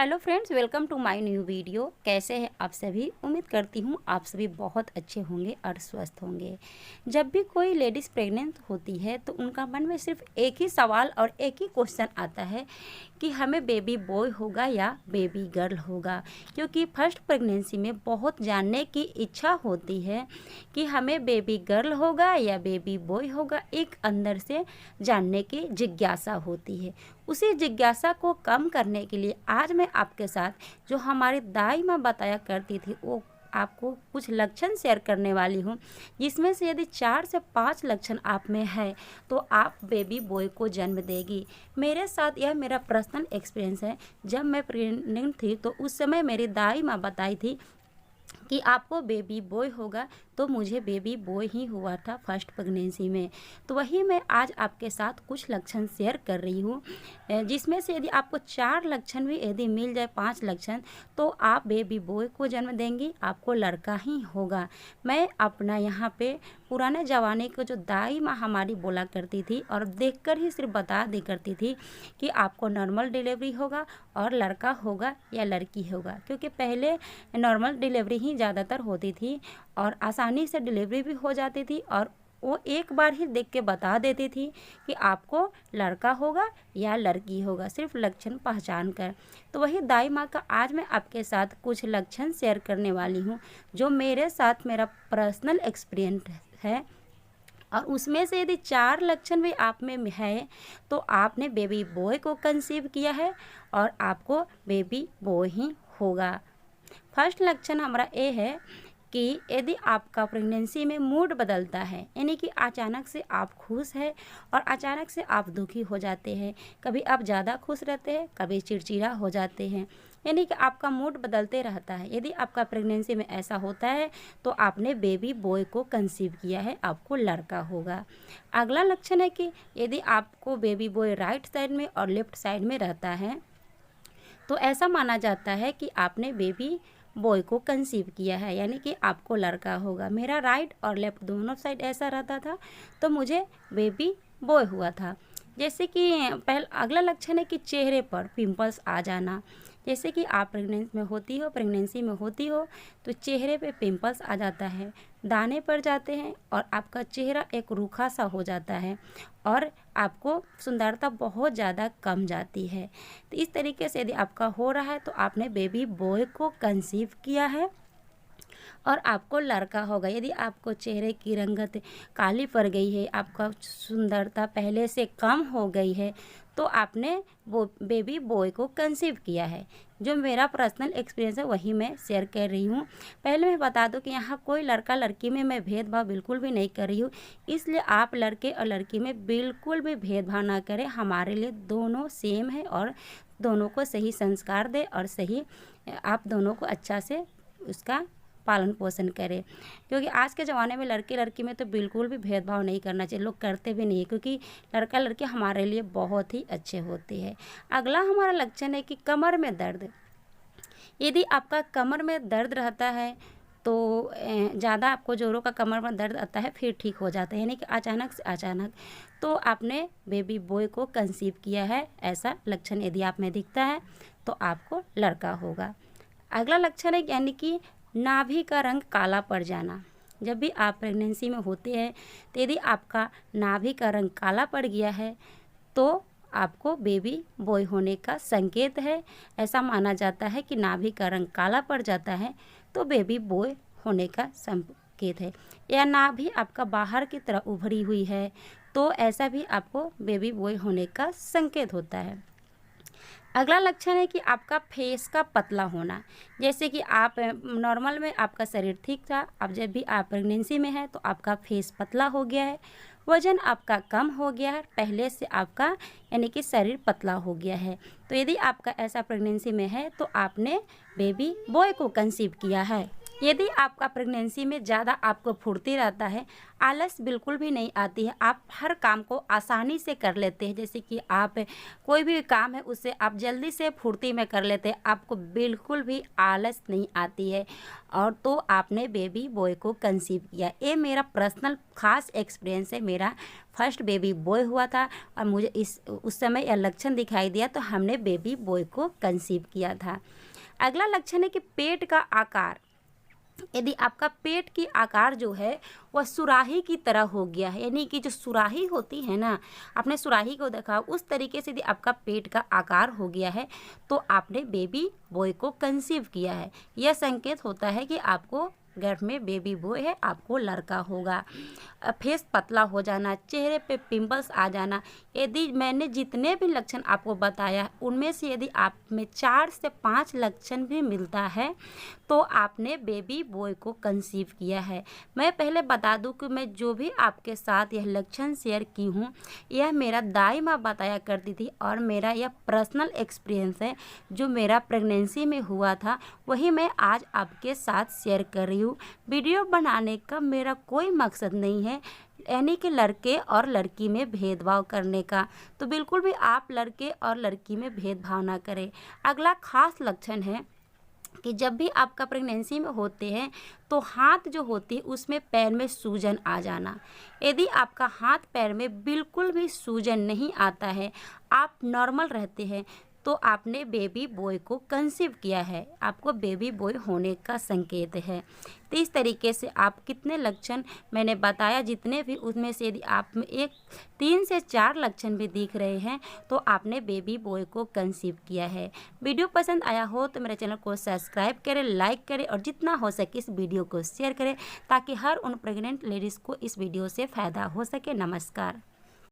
Hello friends, welcome to my new video. कैसे हैं आप सभी? उम्मीद करती हूँ आप सभी बहुत अच्छे होंगे और स्वस्थ होंगे। जब भी कोई लेडीज़ प्रेग्नेंट होती है तो उनका मन में सिर्फ एक ही सवाल और एक ही क्वेश्चन आता है कि हमें बेबी बॉय होगा या बेबी गर्ल होगा। क्योंकि फर्स्ट प्रेगनेंसी में बहुत जानने की इच्छा होती है कि हमें बेबी गर्ल होगा या बेबी बॉय होगा। एक अंदर से जानने की जिज्ञासा होती है। उसी जिज्ञासा को कम करने के लिए आज मैं आपके साथ जो हमारी दाई माँ बताया करती थी वो आपको कुछ लक्षण शेयर करने वाली हूँ, जिसमें से यदि 4 से 5 लक्षण आप में है तो आप बेबी बॉय को जन्म देगी। मेरे साथ यह मेरा पर्सनल एक्सपीरियंस है। जब मैं प्रेग्नेंट थी तो उस समय मेरी दाई माँ बताई थी कि आपको बेबी बॉय होगा, तो मुझे बेबी बॉय ही हुआ था फर्स्ट प्रेगनेंसी में। तो वही मैं आज आपके साथ कुछ लक्षण शेयर कर रही हूँ, जिसमें से यदि आपको 4 लक्षण भी यदि मिल जाए, 5 लक्षण, तो आप बेबी बॉय को जन्म देंगी, आपको लड़का ही होगा। मैं अपना यहाँ पे पुराने ज़माने को जो दाई माँ हमारी बोला करती थी और देखकर ही सिर्फ बता दी करती थी कि आपको नॉर्मल डिलीवरी होगा और लड़का होगा या लड़की होगा। क्योंकि पहले नॉर्मल डिलीवरी ही ज़्यादातर होती थी और आसानी से डिलीवरी भी हो जाती थी, और वो एक बार ही देख के बता देती थी कि आपको लड़का होगा या लड़की होगा, सिर्फ लक्षण पहचान कर। तो वही दाई माँ का आज मैं आपके साथ कुछ लक्षण शेयर करने वाली हूँ जो मेरे साथ मेरा पर्सनल एक्सपीरियंस है। और उसमें से यदि 4 लक्षण भी आप में है तो आपने बेबी बॉय को कंसीव किया है और आपको बेबी बॉय ही होगा। फर्स्ट लक्षण हमारा ये है कि यदि आपका प्रेगनेंसी में मूड बदलता है, यानी कि अचानक से आप खुश हैं और अचानक से आप दुखी हो जाते हैं। कभी आप ज़्यादा खुश रहते हैं, कभी चिड़चिड़ा हो जाते हैं, यानी कि आपका मूड बदलते रहता है। यदि आपका प्रेगनेंसी में ऐसा होता है तो आपने बेबी बॉय को कंसीव किया है, आपको लड़का होगा। अगला लक्षण है कि यदि आपको बेबी बॉय राइट साइड में और लेफ्ट साइड में रहता है तो ऐसा माना जाता है कि आपने बेबी बॉय को कंसीव किया है, यानी कि आपको लड़का होगा। मेरा राइट और लेफ्ट दोनों साइड ऐसा रहता था तो मुझे बेबी बॉय हुआ था। जैसे कि अगला लक्षण है कि चेहरे पर पिंपल्स आ जाना। जैसे कि आप प्रेगनेंसी में होती हो तो चेहरे पे पिंपल्स आ जाता है, दाने पड़ जाते हैं और आपका चेहरा एक रूखा सा हो जाता है और आपको सुंदरता बहुत ज़्यादा कम जाती है। तो इस तरीके से यदि आपका हो रहा है तो आपने बेबी बॉय को कंसीव किया है और आपको लड़का होगा। यदि आपको चेहरे की रंगत काली पड़ गई है, आपका सुंदरता पहले से कम हो गई है, तो आपने वो बेबी बॉय को कंसीव किया है। जो मेरा पर्सनल एक्सपीरियंस है वही मैं शेयर कर रही हूँ। पहले मैं बता दूँ कि यहाँ कोई लड़का लड़की में मैं भेदभाव बिल्कुल भी नहीं कर रही हूँ, इसलिए आप लड़के और लड़की में बिल्कुल भी भेदभाव ना करें। हमारे लिए दोनों सेम है और दोनों को सही संस्कार दें और सही आप दोनों को अच्छा से उसका पालन पोषण करें। क्योंकि आज के ज़माने में लड़के लड़की में तो बिल्कुल भी भेदभाव नहीं करना चाहिए, लोग करते भी नहीं है, क्योंकि लड़का लड़की हमारे लिए बहुत ही अच्छे होते हैं। अगला हमारा लक्षण है कि कमर में दर्द। यदि आपका कमर में दर्द रहता है तो ज़्यादा आपको जोरों का कमर में दर्द आता है, फिर ठीक हो जाता है, यानी कि अचानक से अचानक, तो आपने बेबी बॉय को कंसीव किया है। ऐसा लक्षण यदि आप में दिखता है तो आपको लड़का होगा। अगला लक्षण है यानी कि नाभि का रंग काला पड़ जाना। जब भी आप प्रेगनेंसी में होते हैं तो यदि आपका नाभि का रंग काला पड़ गया है तो आपको बेबी बॉय होने का संकेत है। ऐसा माना जाता है कि नाभि का रंग काला पड़ जाता है तो बेबी बॉय होने का संकेत है। या नाभि आपका बाहर की तरफ उभरी हुई है तो ऐसा भी आपको बेबी बॉय होने का संकेत होता है। अगला लक्षण है कि आपका फेस का पतला होना। जैसे कि आप नॉर्मल में आपका शरीर ठीक था, अब जब भी आप प्रेगनेंसी में है तो आपका फेस पतला हो गया है, वज़न आपका कम हो गया है, पहले से आपका यानी कि शरीर पतला हो गया है। तो यदि आपका ऐसा प्रेगनेंसी में है तो आपने बेबी बॉय को कंसीव किया है। यदि आपका प्रेगनेंसी में ज़्यादा आपको फुर्ती रहता है, आलस बिल्कुल भी नहीं आती है, आप हर काम को आसानी से कर लेते हैं, जैसे कि आप कोई भी काम है उसे आप जल्दी से फुर्ती में कर लेते हैं, आपको बिल्कुल भी आलस नहीं आती है, और तो आपने बेबी बॉय को कंसीव किया। ये मेरा पर्सनल ख़ास एक्सपीरियंस है। मेरा फर्स्ट बेबी बॉय हुआ था और मुझे उस समय यह लक्षण दिखाई दिया, तो हमने बेबी बॉय को कंसीव किया था। अगला लक्षण है कि पेट का आकार। यदि आपका पेट की आकार जो है वह सुराही की तरह हो गया है, यानी कि जो सुराही होती है ना, आपने सुराही को देखा, उस तरीके से यदि आपका पेट का आकार हो गया है तो आपने बेबी बॉय को कंसीव किया है। यह संकेत होता है कि आपको गर्भ में बेबी बॉय है, आपको लड़का होगा। फेस पतला हो जाना, चेहरे पे पिंपल्स आ जाना, यदि मैंने जितने भी लक्षण आपको बताया उनमें से यदि आप में 4 से 5 लक्षण भी मिलता है तो आपने बेबी बॉय को कंसीव किया है। मैं पहले बता दूं कि मैं जो भी आपके साथ यह लक्षण शेयर की हूँ, यह मेरा दाई माँ बताया करती थी और मेरा यह पर्सनल एक्सपीरियंस है, जो मेरा प्रेगनेंसी में हुआ था वही मैं आज आपके साथ शेयर कर रही हूँ। वीडियो बनाने का मेरा कोई मकसद नहीं है, यानी कि लड़के और लड़की में भेदभाव करने का, तो बिल्कुल भी आप लड़के और लड़की में भेदभाव ना करें। अगला खास लक्षण है कि जब भी आपका प्रेगनेंसी में होते हैं तो हाथ जो होती है उसमें पैर में सूजन आ जाना। यदि आपका हाथ पैर में बिल्कुल भी सूजन नहीं आता है, आप नॉर्मल रहते हैं, तो आपने बेबी बॉय को कंसीव किया है, आपको बेबी बॉय होने का संकेत है। तो इस तरीके से आप कितने लक्षण मैंने बताया, जितने भी उसमें से यदि आप में 3 से 4 लक्षण भी दिख रहे हैं तो आपने बेबी बॉय को कंसीव किया है। वीडियो पसंद आया हो तो मेरे चैनल को सब्सक्राइब करें, लाइक करें और जितना हो सके इस वीडियो को शेयर करें, ताकि हर उन प्रेग्नेंट लेडीज़ को इस वीडियो से फ़ायदा हो सके। नमस्कार।